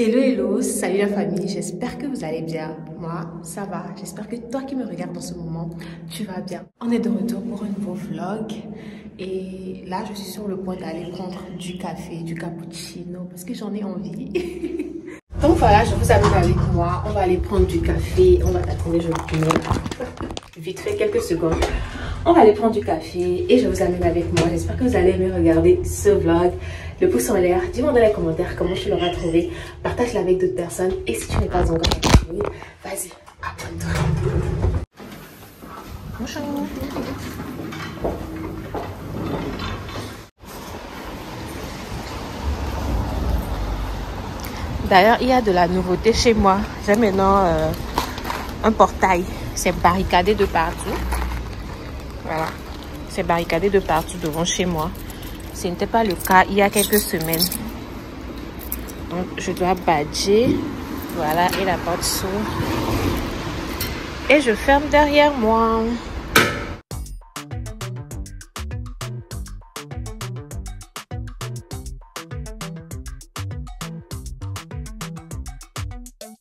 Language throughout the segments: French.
Hello, hello, salut la famille, j'espère que vous allez bien. Moi, ça va. J'espère que toi qui me regardes en ce moment, tu vas bien. On est de retour pour un nouveau vlog. Et là, je suis sur le point d'aller prendre du café, du cappuccino, parce que j'en ai envie. Donc voilà, je vous amène avec moi. On va aller prendre du café. On va attendre, je vous mets vite fait quelques secondes. On va aller prendre du café et je vous amène avec moi. J'espère que vous allez aimer regarder ce vlog. Le pouce en l'air, dis-moi dans les commentaires comment tu l'auras trouvé. Partage-la avec d'autres personnes. Et si tu n'es pas encore abonné, vas-y, abonne-toi. Bonjour. D'ailleurs, il y a de la nouveauté chez moi. J'ai maintenant un portail. C'est barricadé de partout. Voilà. C'est barricadé de partout devant chez moi. Ce n'était pas le cas il y a quelques semaines. Donc, je dois badger. Voilà, et la porte s'ouvre. Et je ferme derrière moi.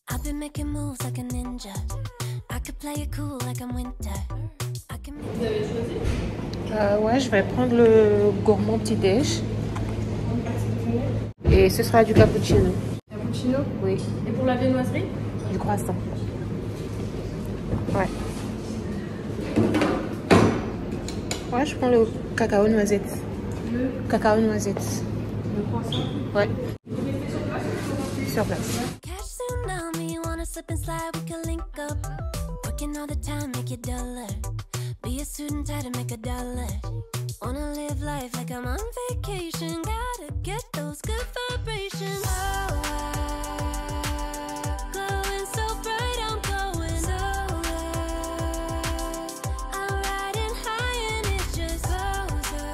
I've been making moves like a ninja. I could play it cool like I'm winter. Vous avez choisi? Ouais, je vais prendre le gourmand petit-déj. Et ce sera du cappuccino. Cappuccino? Oui. Et pour la viennoiserie? Du croissant. Ouais. Ouais, je prends le cacao noisette. Le Cacao noisette. croissant? Ouais. Vous mettez sur place ou Sur place. Cash tsunami, wanna slip and slide, we can link up. Working all the time, make it duller. Be a student, try to make a dollar. Wanna live life like I'm on vacation. Gotta get those good vibrations. Oh, glowing so bright, I'm going solar. I'm riding high and it's just closer.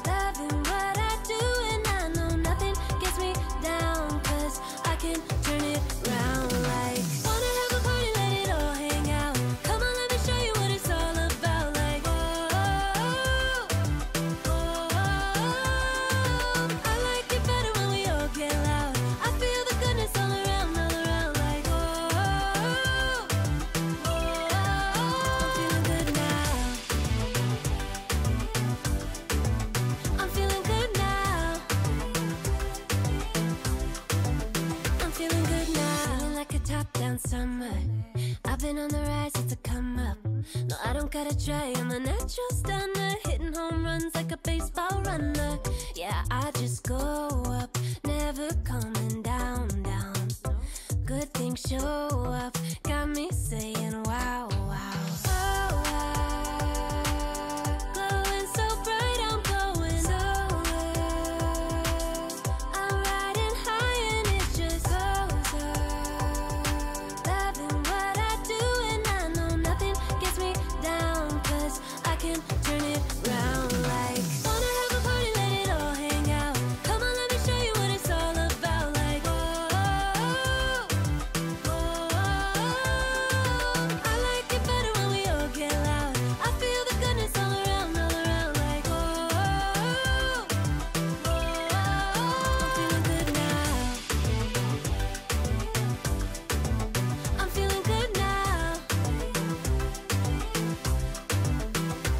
Loving what I do and I know nothing gets me down. 'Cause I can turn it round like. Wanna have a party, let it all hang out. Come on, let me show you what it's all about. Like, I like it better when we all get loud. I feel the goodness all around, like, I'm feeling good now. I'm feeling good now. I'm feeling good now. Feeling like a top-down summer. I've been on the rise, it's a come up. No, I don't gotta try, I'm a natural stunner. Hitting home runs like a baseball runner. Yeah, I just go up, never coming down, down. Good things show up, got me saying wow, wow. Oh, glowing so bright, I'm going solar. I'm riding high and it's just closer. Loving what I do and I know nothing gets me down. 'Cause I can turn it round like. Wanna have a party, let it all hang out. Come on, let me show you what it's all about. Like, I like it better when we all get loud. I feel the goodness all around, like, I'm feeling good now. I'm feeling good now.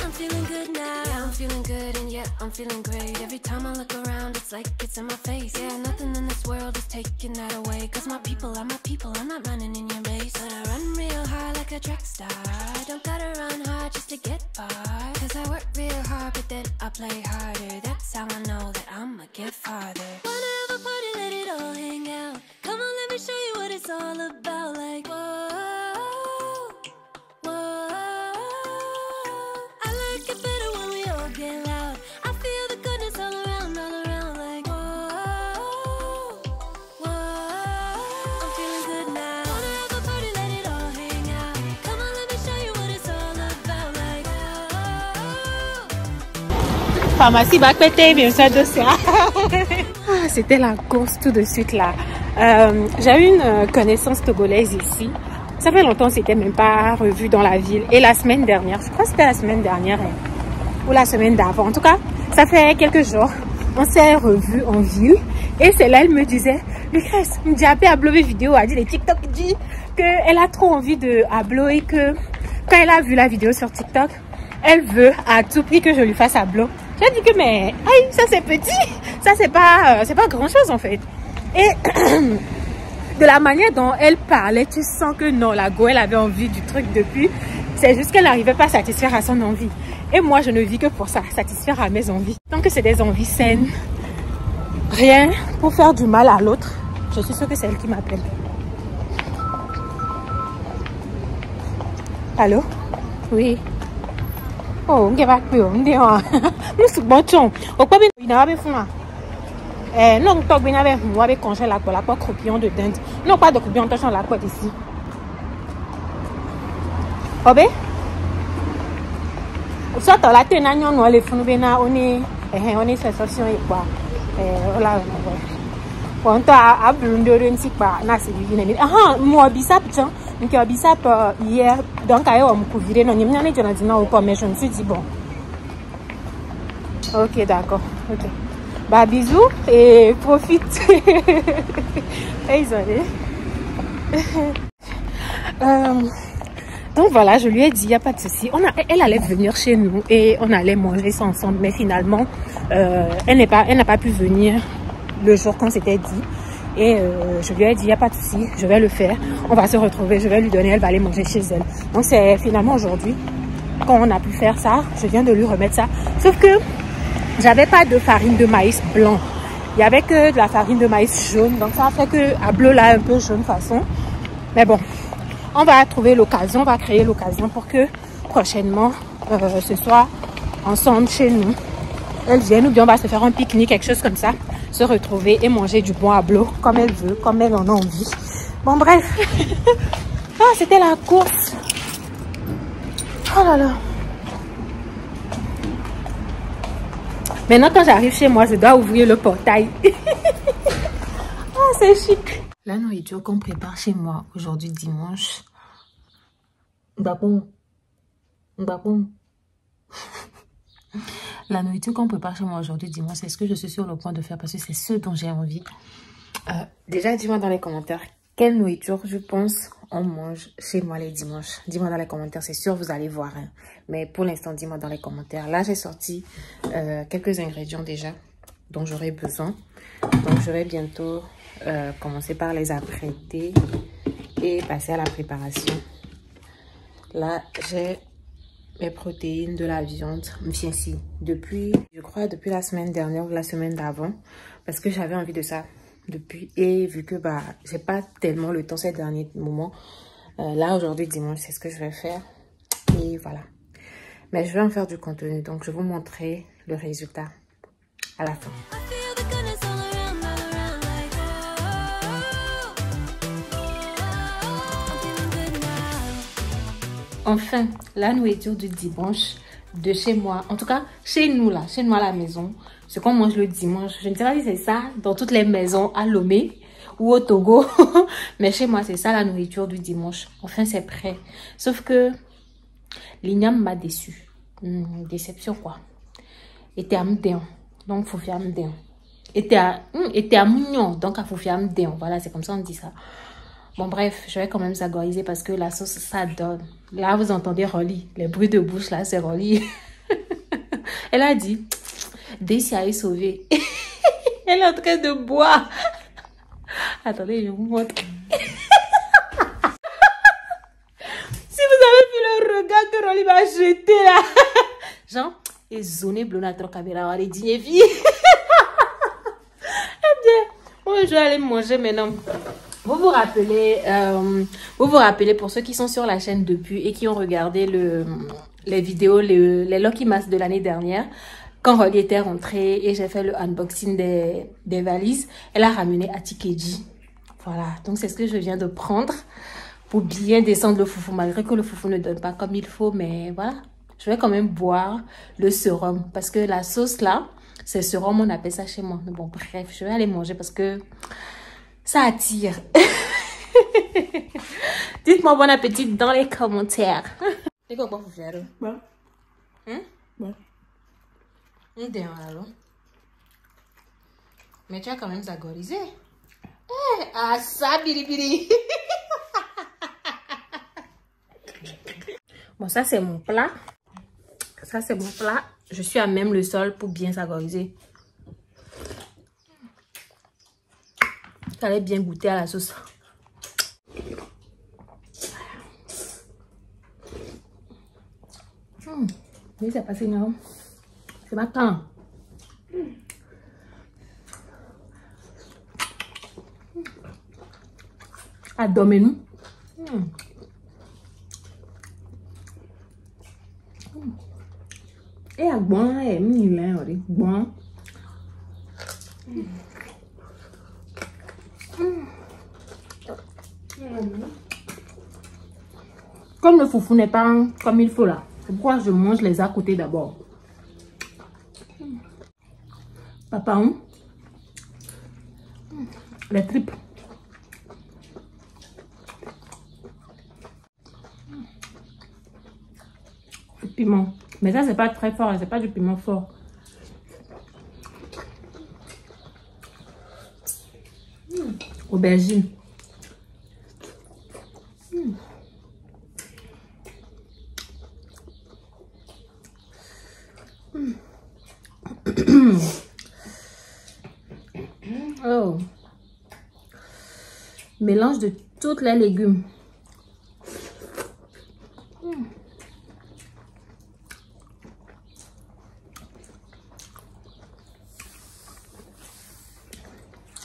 I'm feeling good now. Yeah, I'm feeling good and yeah, I'm feeling great. Every time I look around, it's like it's in my face. Yeah, nothing in this world is taking that away. 'Cause my people are my people, I'm not running in your race. But I run real hard like a track star. I don't gotta run hard just to get far. 'Cause I work real hard, but then I play harder. That's how I know that I'ma get farther. Wanna have a party, let it all hang out. Come on, let me show you what it's all about. Like, I like it better when we all get loud. I feel the goodness all around, like, I'm feeling good now. Wanna have a party, let it all hang out. Come on, let me show you what it's all about. Like, Pharmacie va péter, bien sûr, de ça. C'était la course tout de suite là. J'ai eu une connaissance togolaise ici. Ça fait longtemps, c'était même pas revu dans la ville. Et la semaine dernière, je crois que c'était la semaine dernière ou la semaine d'avant. En tout cas, ça fait quelques jours. On s'est revus en ville. Et c'est là, elle me disait Lucrèce, Ndiabé a uploadé vidéo, a dit les TikTok, dit qu'elle a trop envie de upload et que quand elle a vu la vidéo sur TikTok, elle veut à tout prix que je lui fasse upload. J'ai dit que mais, aïe, ça c'est petit, ça c'est pas grand chose en fait. Et de la manière dont elle parlait, tu sens que non, la go, elle avait envie du truc depuis. C'est juste qu'elle n'arrivait pas à satisfaire à son envie. Et moi, je ne vis que pour ça, satisfaire à mes envies. Tant que c'est des envies saines, rien pour faire du mal à l'autre. Je suis sûre que c'est elle qui m'appelle. Allô? Oui. Oh, on va plus, on dit, nous sommes bons. Au quoi, il n'a pas fait ça. Non, on peut avec moi avec congé la quoi croupillon de dinde. Non, pas de croupillon, on la quoi ici. Obé? Soit la tenue, on les fonds, on est sensation et quoi. Voilà. On t'a blondé une petite part. Ah, moi, bisap, tiens. Donc, bisap hier. Donc, on me couvrait. Non, il n'y a pas de dinner ou pas, mais je me suis dit bon. Ok, d'accord. Ok. Bah, bisous et profite. Désolée. Donc voilà, je lui ai dit, il n'y a pas de souci. Elle allait venir chez nous et on allait manger ça ensemble. Mais finalement, elle n'a pas pu venir le jour qu'on s'était dit. Et je lui ai dit, il n'y a pas de souci, je vais le faire. On va se retrouver, je vais lui donner, elle va aller manger chez elle. Donc c'est finalement aujourd'hui, quand on a pu faire ça, je viens de lui remettre ça. Sauf que j'avais pas de farine de maïs blanc. Il n'y avait que de la farine de maïs jaune. Donc ça a fait que à bleu là, un peu jaune façon. Mais bon. On va trouver l'occasion, on va créer l'occasion pour que prochainement ce soit ensemble chez nous. Elle vient ou bien on va se faire un pique-nique, quelque chose comme ça, se retrouver et manger du bon ablo comme elle veut, comme elle en a envie. Bon bref, ah, c'était la course. Oh là là. Maintenant quand j'arrive chez moi, je dois ouvrir le portail. Ah, c'est chic. La nourriture qu'on prépare chez moi aujourd'hui dimanche. La nourriture qu'on prépare chez moi aujourd'hui dimanche, c'est ce que je suis sur le point de faire parce que c'est ce dont j'ai envie. Déjà, dis-moi dans les commentaires quelle nourriture je pense on mange chez moi les dimanches. Dis-moi dans les commentaires, c'est sûr vous allez voir. Hein. Mais pour l'instant, dis-moi dans les commentaires. Là, j'ai sorti quelques ingrédients déjà dont j'aurai besoin. Donc, je vais bientôt commencer par les apprêter et passer à la préparation. Là, j'ai mes protéines, de la viande. Enfin, si, depuis la semaine dernière ou la semaine d'avant, parce que j'avais envie de ça depuis. Et vu que bah, j'ai pas tellement le temps ces derniers moments, là, aujourd'hui, dimanche, c'est ce que je vais faire. Et voilà. Mais je vais en faire du contenu, donc je vais vous montrer le résultat à la fin. Enfin, la nourriture du dimanche de chez moi, en tout cas chez nous là, chez nous à la maison, ce qu'on mange le dimanche, je ne sais pas si c'est ça dans toutes les maisons à Lomé ou au Togo, mais chez moi c'est ça la nourriture du dimanche. Enfin c'est prêt, sauf que l'igname m'a déçu, déception quoi. Était à m'déon, donc faut faire m'déon. Était à mignon, donc à faut faire m'déon. Voilà, c'est comme ça on dit ça. Bon bref, je vais quand même s'agoriser parce que la sauce ça donne. Là vous entendez Rolly, les bruits de bouche là c'est Rolly. Elle a dit, Daisy est sauvée. Elle est en train de boire. Attendez, je vous montre. Si vous avez vu le regard que Rolly m'a jeté là. Genre, et zoné bleu la caméra, on est dignes filles. Eh bien, je vais aller manger maintenant. Vous vous rappelez pour ceux qui sont sur la chaîne depuis et qui ont regardé les vidéos, les Lucky Mass de l'année dernière, quand Rolly était rentrée et j'ai fait le unboxing des valises, elle a ramené Atikeji. Voilà, donc c'est ce que je viens de prendre pour bien descendre le foufou, malgré que le foufou ne donne pas comme il faut, mais voilà. Je vais quand même boire le sérum parce que la sauce là, c'est sérum, on appelle ça chez moi. Mais bon, bref, je vais aller manger parce que ça attire. Dites-moi bon appétit dans les commentaires. C'est quoi vous faire? Bon. Bon. Mais tu as quand même zagorisé. Ah, ça, biribiri. Bon, ça, c'est mon plat. Ça, c'est mon plat. Je suis à même le sol pour bien savoriser. J'allais bien goûter à la sauce. Oui, c'est passé énorme. C'est ma temps. Adormez-nous. Et à bon, et mille, bon. Comme le foufou n'est pas comme il faut là, c'est pourquoi je mange les à côté d'abord. Papa, les tripes. Le piment. Mais ça, c'est pas très fort, c'est pas du piment fort. Aubergine. Oh. Mélange de tous les légumes.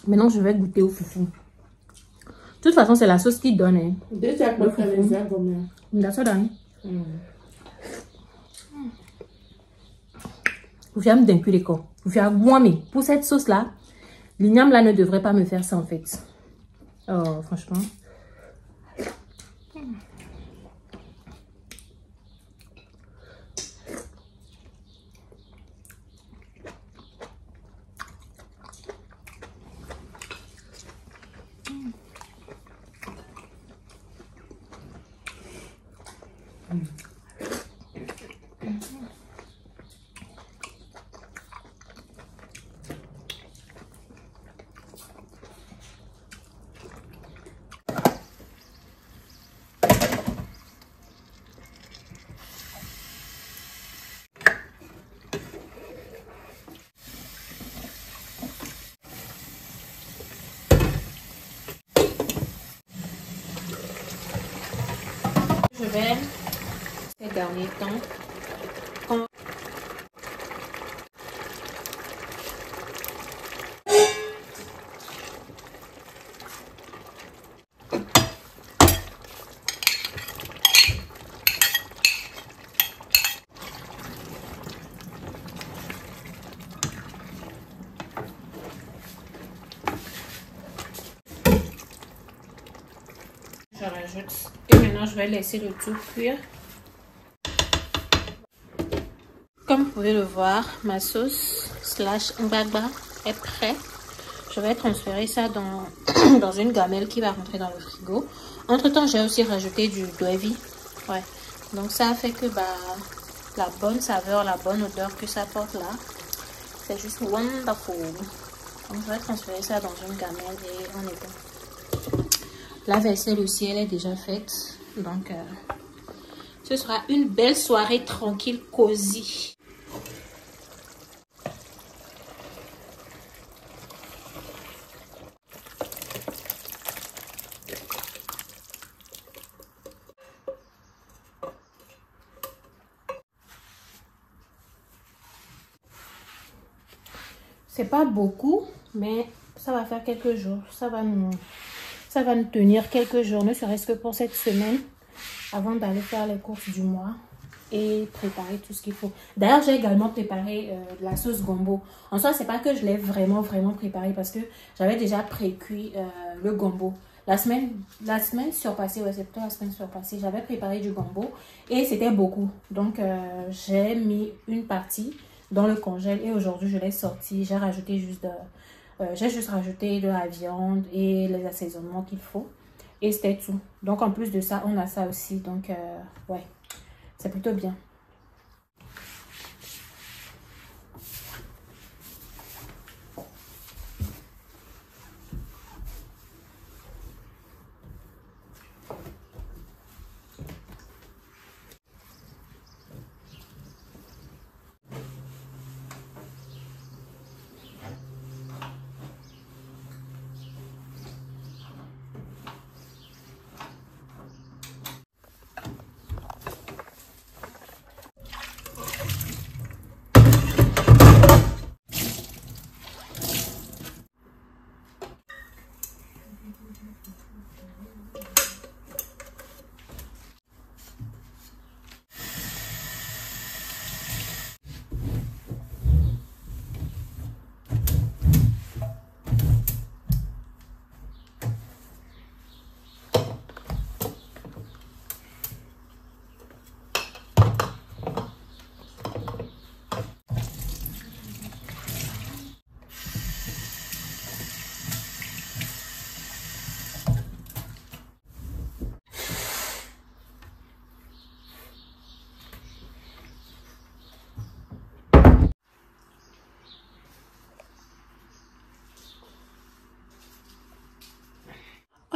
Maintenant, je vais goûter au foufou. De toute façon, c'est la sauce qui donne. Hein. Déjà, je préfère les airs comme ça. Vous faites d'un cul d'école. Vous faites mais pour cette sauce là, l'igname là ne devrait pas me faire ça en fait. Oh, franchement. Je vais, ces derniers temps, je rajoute et maintenant je vais laisser le tout cuire. Comme vous pouvez le voir, ma sauce slash ngbagba est prête. Je vais transférer ça dans une gamelle qui va rentrer dans le frigo. Entre temps, j'ai aussi rajouté du gravy. Ouais. Donc ça fait que la bonne saveur, la bonne odeur que ça porte là, c'est juste wonderful. Donc je vais transférer ça dans une gamelle et on est bon. La vaisselle aussi, elle est déjà faite. Donc ce sera une belle soirée tranquille, cosy. C'est pas beaucoup, mais ça va faire quelques jours. Ça va nous tenir quelques jours, ne serait-ce que pour cette semaine, avant d'aller faire les courses du mois et préparer tout ce qu'il faut. D'ailleurs, j'ai également préparé la sauce gombo. En soi, c'est pas que je l'ai vraiment préparé parce que j'avais déjà pré-cuit le gombo. La semaine surpassée, ouais, c'est plutôt la semaine surpassée, j'avais préparé du gombo et c'était beaucoup. Donc, j'ai mis une partie dans le congèle et aujourd'hui je l'ai sorti. J'ai rajouté juste rajouté de la viande et les assaisonnements qu'il faut et c'était tout. Donc en plus de ça, on a ça aussi. Donc ouais, c'est plutôt bien.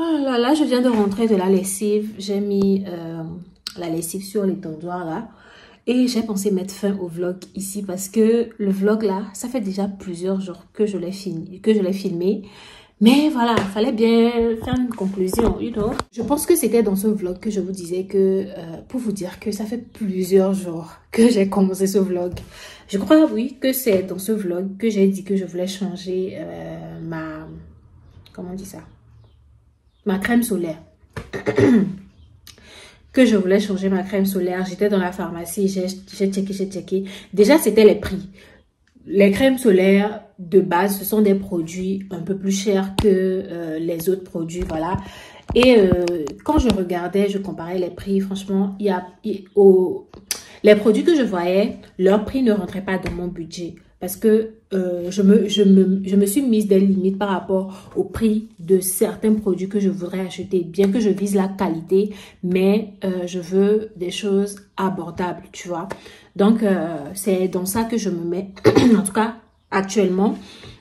Oh là là, je viens de rentrer de la lessive. J'ai mis la lessive sur l'étendoir là. Et j'ai pensé mettre fin au vlog ici parce que le vlog là, ça fait déjà plusieurs jours que je l'ai filmé. Mais voilà, il fallait bien faire une conclusion, you know. Je pense que c'était dans ce vlog que je vous disais que, pour vous dire que ça fait plusieurs jours que j'ai commencé ce vlog. Je crois, oui, que c'est dans ce vlog que j'ai dit que je voulais changer comment on dit ça? Ma crème solaire. Que je voulais changer ma crème solaire. J'étais dans la pharmacie, j'ai checké. Déjà, c'était les prix. Les crèmes solaires de base, ce sont des produits un peu plus chers que les autres produits, voilà. Et quand je regardais, je comparais les prix, franchement, les produits que je voyais, leur prix ne rentrait pas dans mon budget. Parce que je me suis mise des limites par rapport au prix de certains produits que je voudrais acheter. Bien que je vise la qualité, mais je veux des choses abordables, tu vois. Donc, c'est dans ça que je me mets, en tout cas, actuellement.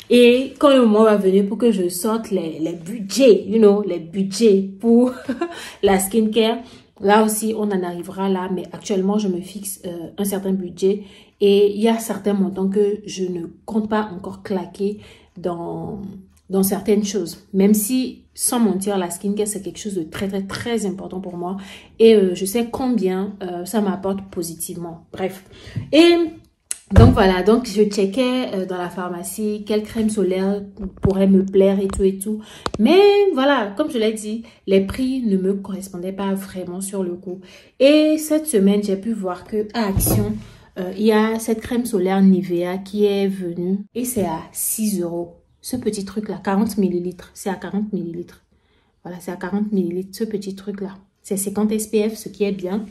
Et quand le moment va venir pour que je sorte les budgets, you know, les budgets pour la skincare, là aussi, on en arrivera là. Mais actuellement, je me fixe un certain budget. Et il y a certains montants que je ne compte pas encore claquer dans certaines choses. Même si, sans mentir, la skincare, c'est quelque chose de très, très, très important pour moi. Et je sais combien ça m'apporte positivement. Bref. Et donc, voilà. Donc, je checkais dans la pharmacie quelle crème solaire pourrait me plaire et tout. Mais voilà, comme je l'ai dit, les prix ne me correspondaient pas vraiment sur le coup. Et cette semaine, j'ai pu voir que à Action, il y a cette crème solaire Nivea qui est venue et c'est à 6 €. Ce petit truc-là, 40 ml, c'est à 40 ml. Voilà, c'est à 40 ml, ce petit truc-là. C'est 50 SPF, ce qui est bien.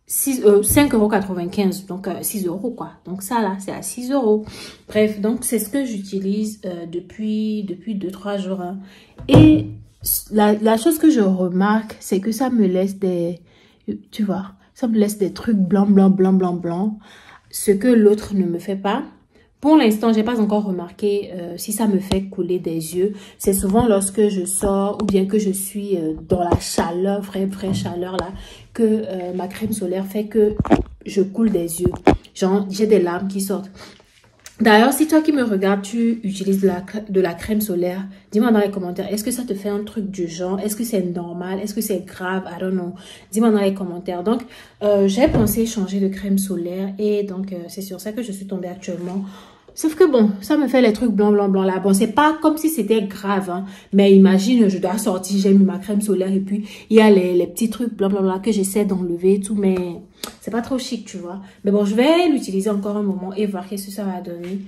5,95 €, donc 6 € quoi. Donc ça là, c'est à 6 €. Bref, donc c'est ce que j'utilise depuis 2-3 jours. Hein. Et la chose que je remarque, c'est que ça me laisse des... Tu vois, ça me laisse des trucs blancs. Ce que l'autre ne me fait pas. Pour l'instant, j'ai pas encore remarqué si ça me fait couler des yeux. C'est souvent lorsque je sors ou bien que je suis dans la chaleur, vraie chaleur là, que ma crème solaire fait que je coule des yeux. Genre, j'ai des larmes qui sortent. D'ailleurs, si toi qui me regardes, tu utilises de la crème solaire, dis-moi dans les commentaires, est-ce que ça te fait un truc du genre? Est-ce que c'est normal? Est-ce que c'est grave? I don't know. Dis-moi dans les commentaires. Donc, j'ai pensé changer de crème solaire et donc, c'est sur ça que je suis tombée actuellement. Sauf que bon, ça me fait les trucs blancs là. Bon, c'est pas comme si c'était grave, hein. Mais imagine, je dois sortir, j'ai mis ma crème solaire et puis il y a les petits trucs blancs là que j'essaie d'enlever et tout, mais c'est pas trop chic, tu vois. Mais bon, je vais l'utiliser encore un moment et voir qu'est-ce que ça va donner.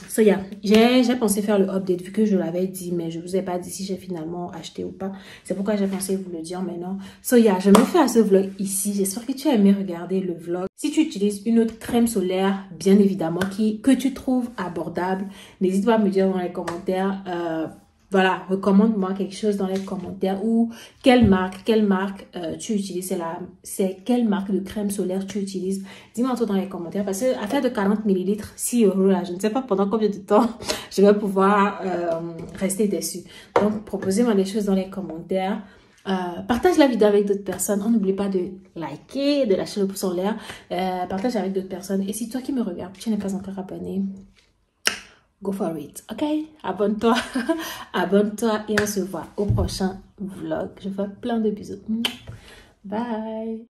So yeah, j'ai pensé faire le update vu que je l'avais dit, mais je vous ai pas dit si j'ai finalement acheté ou pas. C'est pourquoi j'ai pensé vous le dire maintenant. So yeah, je me fais à ce vlog ici. J'espère que tu as aimé regarder le vlog. Si tu utilises une autre crème solaire, bien évidemment, que tu trouves abordable, n'hésite pas à me dire dans les commentaires. Voilà, recommande-moi quelque chose dans les commentaires ou quelle marque tu utilises, c'est quelle marque de crème solaire tu utilises. Dis-moi tout dans les commentaires parce que affaire de 40 ml, 6 € là, je ne sais pas pendant combien de temps je vais pouvoir rester dessus. Donc, proposez-moi des choses dans les commentaires. Partage la vidéo avec d'autres personnes. On n'oublie pas de liker, de lâcher le pouce en l'air. Partage avec d'autres personnes. Et si toi qui me regardes, tu n'es pas encore abonné, go for it, ok? Abonne-toi, abonne-toi et on se voit au prochain vlog. Je vous fais plein de bisous. Bye!